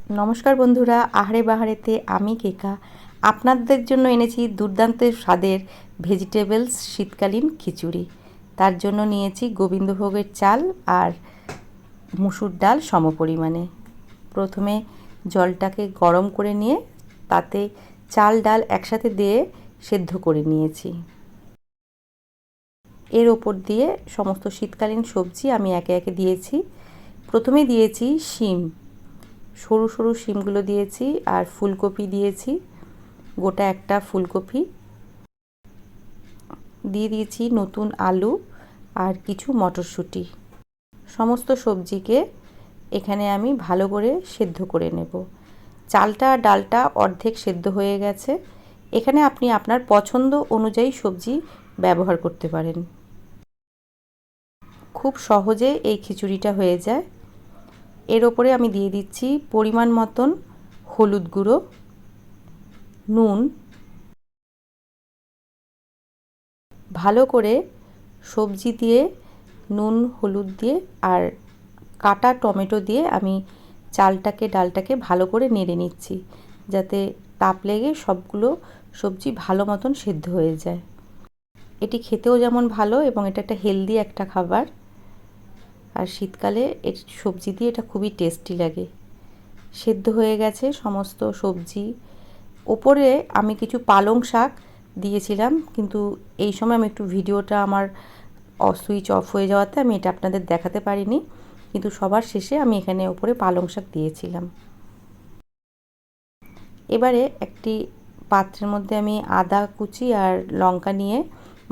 নমস্কার বন্ধুরা, আহারে বাহারেতে আমি কেকা আপনাদের জন্য এনেছি দুর্দান্ত স্বাদের ভেজিটেবলস শীতকালীন খিচুড়ি। তার জন্য নিয়েছি গোবিন্দভোগের চাল আর মুসুর ডাল সমপরিমাণে। প্রথমে জলটাকে গরম করে নিয়ে তাতে চাল ডাল একসাথে দিয়ে সেদ্ধ করে নিয়েছি। এর ওপর দিয়ে সমস্ত শীতকালীন সবজি আমি একে একে দিয়েছি। প্রথমে দিয়েছি শিম, সরু সরু শিমগুলো দিয়েছি, আর ফুলকপি দিয়েছি, গোটা একটা ফুলকপি দিয়ে দিয়েছি, নতুন আলু আর কিছু মটরশুঁটি। সমস্ত সবজিকে এখানে আমি ভালো করে সেদ্ধ করে নেব। চালটা আর ডালটা অর্ধেক সেদ্ধ হয়ে গেছে। এখানে আপনি আপনার পছন্দ অনুযায়ী সবজি ব্যবহার করতে পারেন। খুব সহজে এই খিচুড়িটা হয়ে যায়। এর ওপরে আমি দিয়ে দিচ্ছি পরিমাণ মতন হলুদ গুঁড়ো, নুন। ভালো করে সবজি দিয়ে, নুন হলুদ দিয়ে আর কাটা টমেটো দিয়ে আমি চালটাকে ডালটাকে ভালো করে নেড়ে নিচ্ছি, যাতে তাপ লেগে সবগুলো সবজি ভালো মতন সেদ্ধ হয়ে যায়। এটি খেতেও যেমন ভালো এবং এটা একটা হেলদি একটা খাবার, আর শীতকালে এর সবজি দিয়ে এটা খুবই টেস্টি লাগে। সেদ্ধ হয়ে গেছে সমস্ত সবজি। ওপরে আমি কিছু পালং শাক দিয়েছিলাম, কিন্তু এই সময় আমি একটু ভিডিওটা আমার সুইচ অফ হয়ে যাওয়াতে আমি এটা আপনাদের দেখাতে পারিনি, কিন্তু সবার শেষে আমি এখানে ওপরে পালং শাক দিয়েছিলাম। এবারে একটি পাত্রের মধ্যে আমি আদা কুচি আর লঙ্কা নিয়ে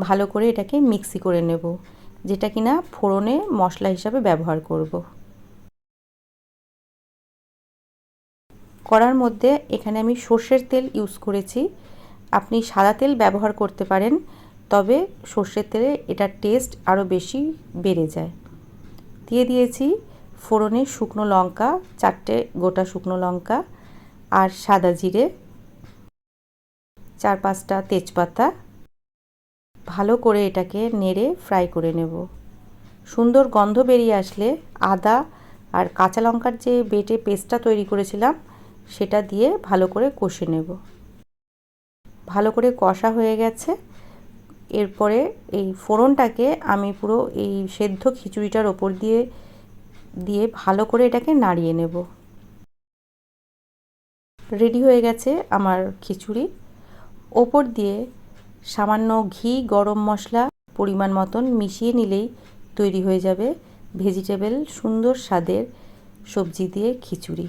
ভালো করে এটাকে মিক্সি করে নেব, যেটা কিনা ফোড়নে মশলা হিসাবে ব্যবহার করব। কড়ার মধ্যে এখানে আমি সর্ষের তেল ইউজ করেছি। আপনি সাদা তেল ব্যবহার করতে পারেন, তবে সর্ষের তেলে এটার টেস্ট আরও বেশি বেড়ে যায়। দিয়ে দিয়েছি ফোড়নে শুকনো লঙ্কা, 4টে গোটা শুকনো লঙ্কা আর সাদা জিরে, 4-5টা তেজপাতা। ভালো করে এটাকে নেড়ে ফ্রাই করে নেব। সুন্দর গন্ধ বেরিয়ে আসলে আদা আর কাঁচা লঙ্কার যে বেটে পেস্টটা তৈরি করেছিলাম সেটা দিয়ে ভালো করে কষে নেব। ভালো করে কষা হয়ে গেছে। এরপরে এই ফোড়নটাকে আমি পুরো এই সেদ্ধ খিচুড়িটার ওপর দিয়ে দিয়ে ভালো করে এটাকে নাড়িয়ে নেব। রেডি হয়ে গেছে আমার খিচুড়ি। ওপর দিয়ে সামান্য ঘি, গরম মশলা পরিমাণ মতন মিশিয়ে নিলেই তৈরি হয়ে যাবে ভেজিটেবল সুন্দর স্বাদের সবজি দিয়ে খিচুড়ি।